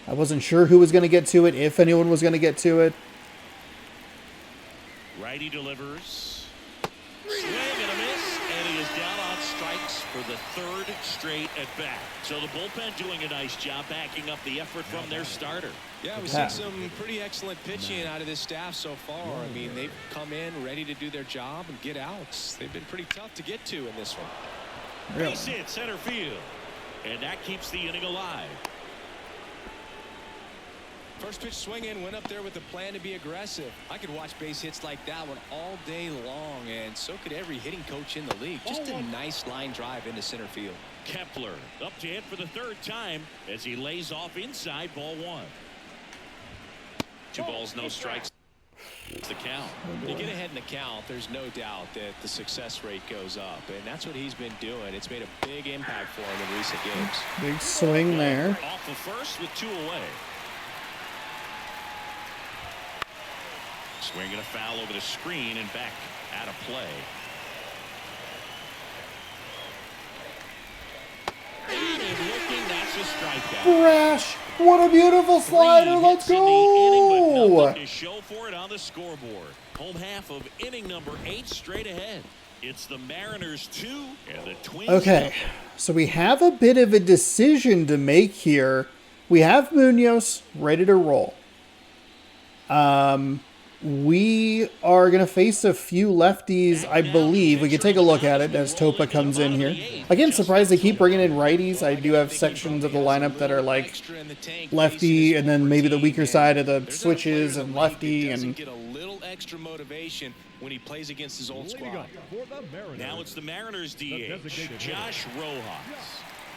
I wasn't sure who was going to get to it, if anyone was going to get to it. Righty delivers. Swing and a miss, and he is down on strikes for the 3rd straight at bat. So the bullpen doing a nice job backing up the effort from their starter. Yeah, we've seen some pretty excellent pitching out of this staff so far. I mean, they've come in ready to do their job and get outs. They've been pretty tough to get to in this one. Base hit center field, and that keeps the inning alive. First pitch swinging, went up there with a plan to be aggressive. I could watch base hits like that one all day long, and so could every hitting coach in the league. Just a nice line drive into center field. Kepler up to hit for the 3rd time as he lays off inside, ball 1. 2 balls, no strikes. It's the count. You get ahead in the count, there's no doubt that the success rate goes up, and that's what he's been doing. It's made a big impact for him in recent games. Big swing there. Off of first with 2 away. Swinging a foul over the screen and back out of play. And looking, that's a strikeout. Brash! What a beautiful slider! Let's go! Nothing to show for it on the scoreboard. Home half of inning number 8 straight ahead. It's the Mariners 2 and the Twins. Okay, so we have a bit of a decision to make here. We have Munoz ready to roll. We are going to face a few lefties, I believe. We can take a look at it as Topa comes in here. Again, surprised they keep bringing in righties. I do have sections of the lineup that are like lefty and then maybe the weaker side of the switches and lefty. And get a little extra motivation when he plays against his old squad. Now it's the Mariners DH, Josh Rojas.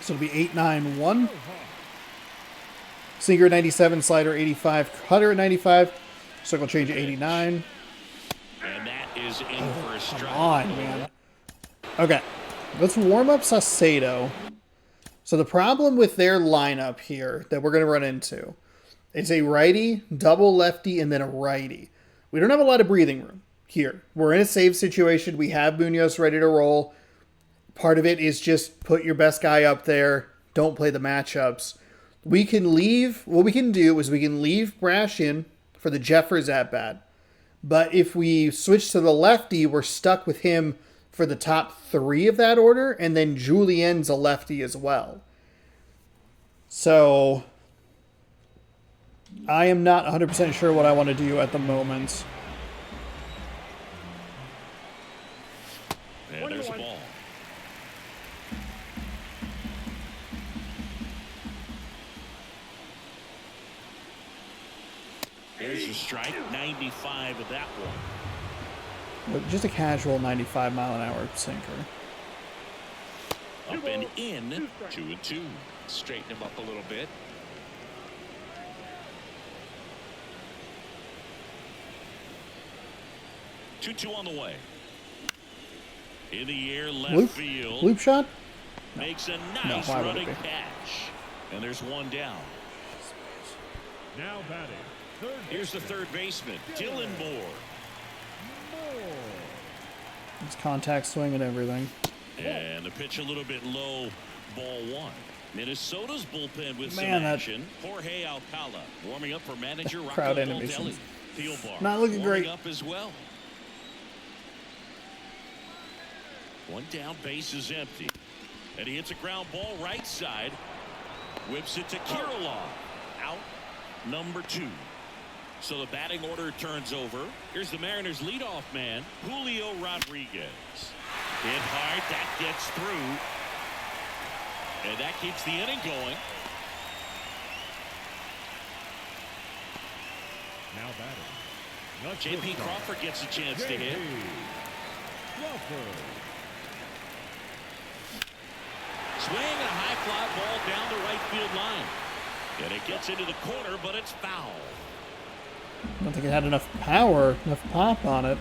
So it'll be 8-9-1. Sinker at 97, slider 85, cutter at 95. Circle change at 89. And that is in for a strike. Come on, man. Okay, let's warm up Saucedo. So the problem with their lineup here that we're going to run into is a righty, double lefty, and then a righty. We don't have a lot of breathing room here. We're in a save situation. We have Munoz ready to roll. Part of it is just put your best guy up there. Don't play the matchups. We can leave. What we can do is we can leave Brash in for the Jeffers at bat. But if we switch to the lefty, we're stuck with him for the top 3 of that order, and then Julien's a lefty as well. So I am not 100% sure what I want to do at the moment. And there's a ball. There's a strike, 95 of that one. Just a casual 95-mile-an-hour sinker. Up and in, 2-2. Straighten him up a little bit. Two on the way. In the air, left field. Loop shot? Makes a nice running catch. And there's one down. Now batting. Here's the third baseman, Dylan Moore. It's contact swing and everything. And the pitch a little bit low, ball 1. Minnesota's bullpen with some action. Jorge Alcala warming up for manager crowd Rocco animations. Baldelli. Thielbar Not looking great. up as well. One down, base is empty. And he hits a ground ball right side. Whips it to Kirilov. Out number 2. So the batting order turns over. Here's the Mariners' leadoff man, Julio Rodriguez. Hit hard. That gets through. And that keeps the inning going. Now batting. J.P. Crawford gets a chance to hit. Swing and a high fly ball down the right field line. And it gets into the corner, but it's foul. I don't think it had enough power, enough pop on it.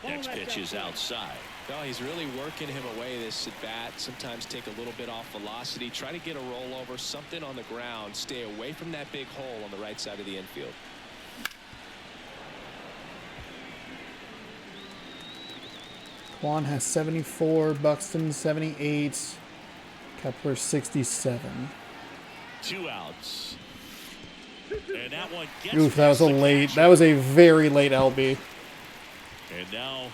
Next pitch is outside. Well, he's really working him away this at bat. Sometimes take a little bit off velocity. Try to get a rollover, something on the ground. Stay away from that big hole on the right side of the infield. Kwan has 74, Buxton 78, Kepler 67. 2 outs. And that one gets Oof, that was a late. That was a very late LB. And now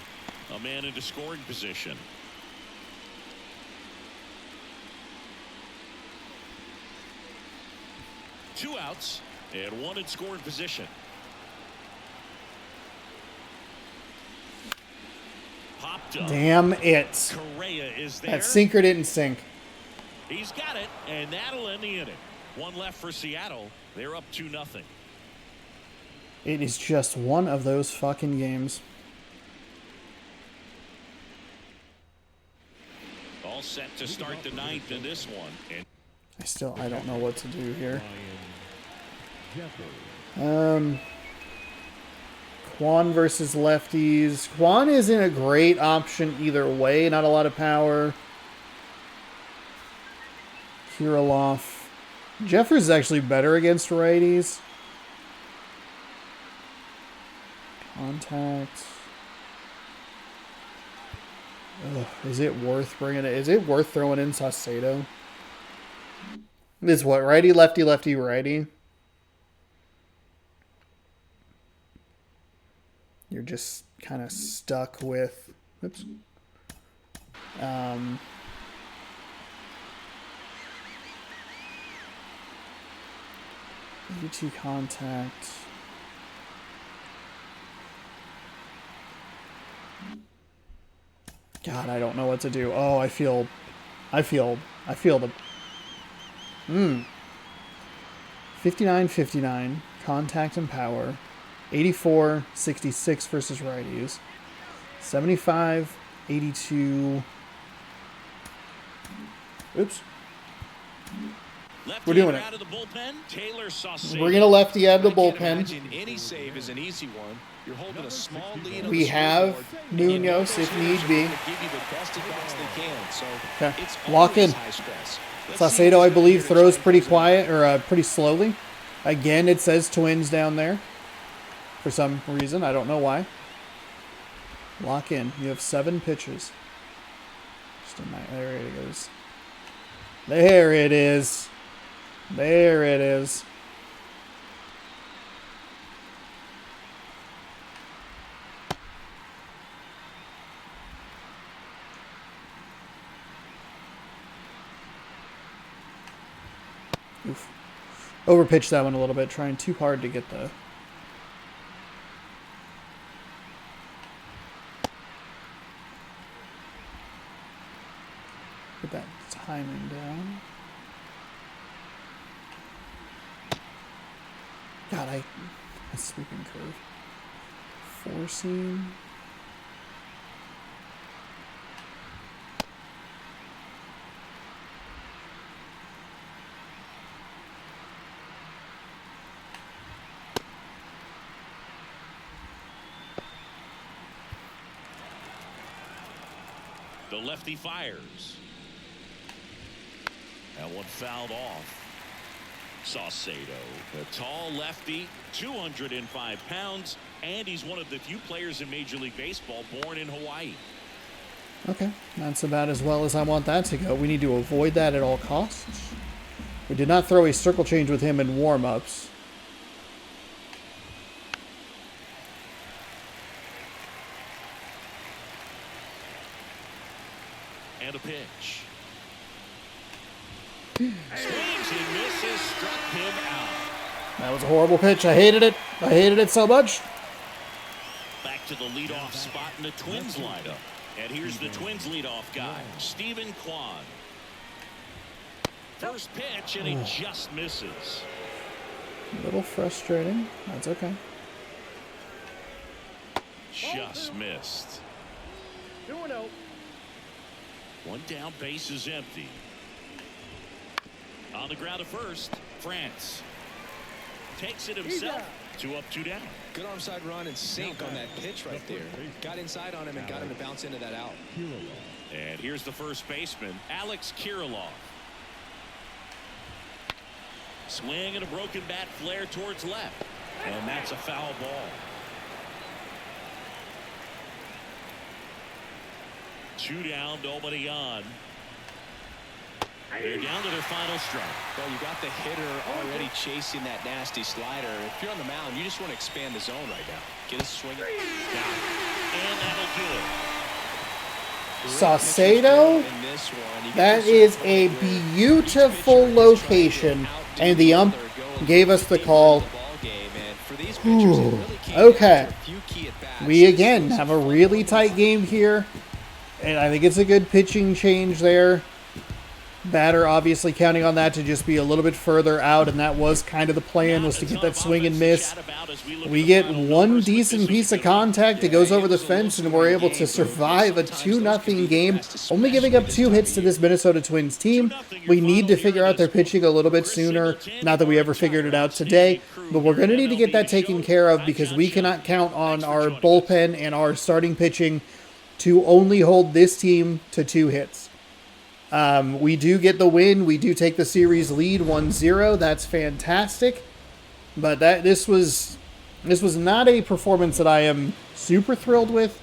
a man into scoring position. Two outs and one in scoring position. Popped up. Damn it. Correa is there. That sinker didn't sink. He's got it, and that'll end the inning. One left for Seattle. They're up 2-0. It is just one of those fucking games. All set to start the 9th in this one. And I don't know what to do here. Kwan versus lefties. Kwan isn't a great option either way. Not a lot of power. Kirilov. Jeffers is actually better against righties. Contact. Ugh, is it worth bringing it? Is it worth throwing in Saucedo? This what? Righty, lefty, lefty, righty. You're just kind of stuck with. Oops. UT contact. God, I don't know what to do. Oh, I feel the 59-59 contact and power. 84-66 versus righties. 75-82. Oops. lefty We're doing out it. of the bullpen. Taylor Saucedo. We're gonna lefty out of the I can't bullpen. imagine any save is an easy one. You're holding a small lead on We the have scoreboard, Munoz and if need be. Give you the best advance they can. So Okay. it's Lock always in. high stress. Let's see Saucedo, who's I gonna believe, here to throws try and pretty close it out. quiet or pretty slowly. Again, it says Twins down there for some reason. I don't know why. Lock in. You have 7 pitches. Just a night. There it goes. There it is. There it is. Oof. Overpitched that one a little bit, trying too hard to get the... Get that timing down. God, a sweeping curve. Forcing. The lefty fires. That one fouled off. Saucedo, a tall lefty, 205 pounds, and he's one of the few players in Major League Baseball born in Hawaii. Okay, that's about as well as I want that to go. We need to avoid that at all costs. We did not throw a circle change with him in warm-ups. And a pitch. Swings and misses, struck him out. That was a horrible pitch. I hated it. I hated it so much. Back to the leadoff spot in the Twins lineup. And here's the Twins leadoff guy, Stephen Kwan. First pitch, and he just misses. A little frustrating. That's okay. Just missed. 2-0. One down, base is empty. On the ground at first, France takes it himself. 2 up, 2 down. Good onside run and sink on that pitch right there. Got inside on him and got him to bounce into that out. And here's the first baseman, Alex Kirilloff. Swing and a broken bat flare towards left. And that's a foul ball. 2 down, nobody on. They're down to their final strike. Well, you got the hitter already chasing that nasty slider. If you're on the mound, you just want to expand the zone right now. Get a swing. Got it. And that'll do it. Saucedo, that is a beautiful location, and the ump gave us the call. Ooh, okay, we again have a really tight game here, and I think it's a good pitching change there. Batter obviously counting on that to just be a little bit further out, and that was kind of the plan, was to get that swing and miss. We get one decent piece of contact. It goes over the fence, and we're able to survive a 2-0 game, only giving up 2 hits to this Minnesota Twins team. We need to figure out their pitching a little bit sooner. Not that we ever figured it out today, but we're going to need to get that taken care of, because we cannot count on our bullpen and our starting pitching to only hold this team to 2 hits. We do get the win. We do take the series lead 1-0. That's fantastic. But this was not a performance that I am super thrilled with.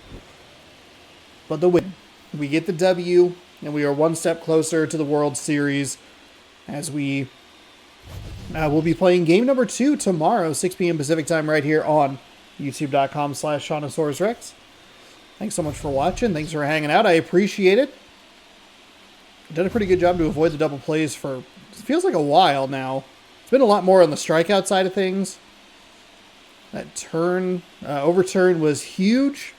But the win. We get the W, and we are one step closer to the World Series, as we will be playing game number 2 tomorrow, 6 p.m. Pacific time, right here on youtube.com/ShaunosaurusRex. Thanks so much for watching. Thanks for hanging out. I appreciate it. Done a pretty good job to avoid the double plays for, it feels like, a while now. It's been a lot more on the strikeout side of things. That overturn was huge.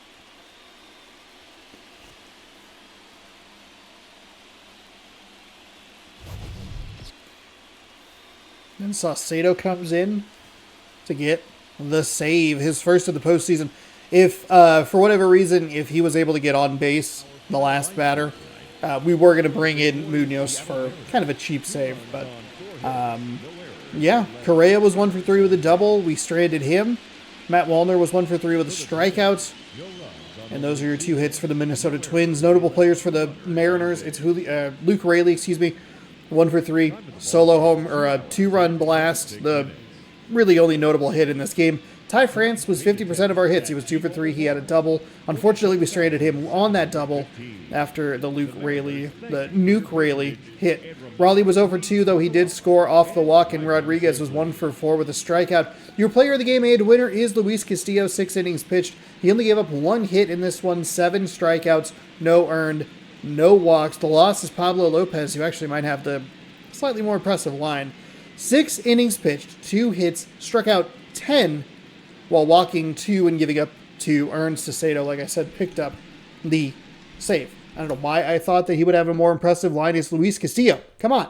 Then Saucedo comes in to get the save, his first of the postseason. If, for whatever reason, if he was able to get on base, the last batter, we were going to bring in Munoz for kind of a cheap save, but yeah, Correa was 1 for 3 with a double. We stranded him. Matt Wallner was 1 for 3 with a strikeout. And those are your 2 hits for the Minnesota Twins. Notable players for the Mariners, it's Luke Raley, 1 for 3, solo home, or a 2-run blast. The really only notable hit in this game. Ty France was 50% of our hits. He was 2 for 3. He had a double. Unfortunately, we stranded him on that double after the Nuke Raley hit. Raleigh was 0 for 2, though he did score off the walk, and Rodriguez was 1 for 4 with a strikeout. Your player of the game and winner is Luis Castillo, 6 innings pitched. He only gave up 1 hit in this one, 7 strikeouts, no earned, no walks. The loss is Pablo Lopez, who actually might have the slightly more impressive line. 6 innings pitched, 2 hits, struck out 10, while walking 2 and giving up 2 earned. Saucedo, like I said, picked up the save. I don't know why I thought that he would have a more impressive line as Luis Castillo. Come on.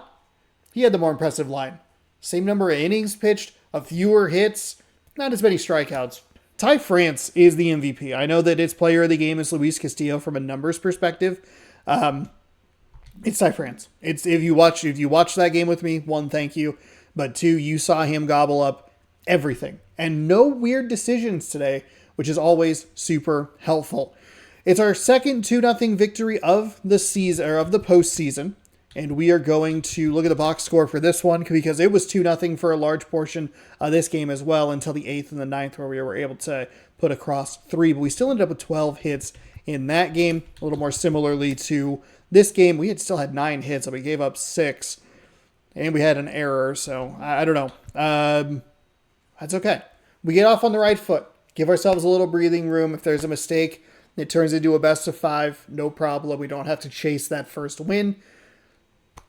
He had the more impressive line. Same number of innings pitched, a fewer hits, not as many strikeouts. Ty France is the MVP. I know that his player of the game is Luis Castillo from a numbers perspective. It's Ty France. It's if you watch that game with me, 1, thank you. But 2, you saw him gobble up everything. And no weird decisions today, which is always super helpful. It's our second 2-0 victory of the season, or of the postseason. And we are going to look at the box score for this one, because it was 2-0 for a large portion of this game as well, until the 8th and the 9th, where we were able to put across 3. But we still ended up with 12 hits in that game. A little more similarly to this game, we still had 9 hits, and we gave up 6. And we had an error, so I don't know. That's okay. We get off on the right foot. Give ourselves a little breathing room. If there's a mistake, It turns into a best of 5, no problem. We don't have to chase that first win.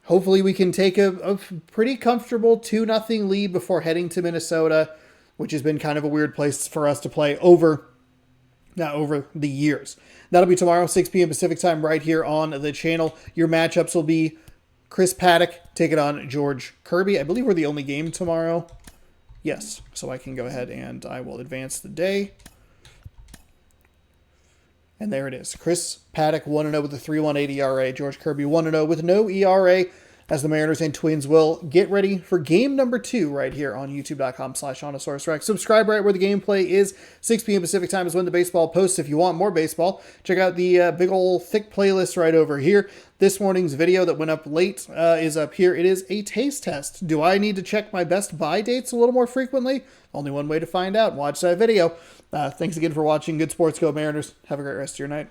Hopefully we can take a pretty comfortable 2-0 lead before heading to Minnesota, which has been kind of a weird place for us to play over the years. That'll be tomorrow, 6 p.m. Pacific time, right here on the channel. Your matchups will be Chris Paddock taking on George Kirby. I believe we're the only game tomorrow. Yes, so I can go ahead and I will advance the day. And there it is. Chris Paddock 1-0 with a 3.18 ERA. George Kirby 1-0 with no ERA, as the Mariners and Twins will get ready for game number 2 right here on youtube.com/OnosaurusRex. Subscribe right where the gameplay is. 6 p.m. Pacific time is when the baseball posts. If you want more baseball, check out the big old thick playlist right over here. This morning's video that went up late is up here. It is a taste test. Do I need to check my best buy dates a little more frequently? Only one way to find out. Watch that video. Thanks again for watching. Good sports, go Mariners. Have a great rest of your night.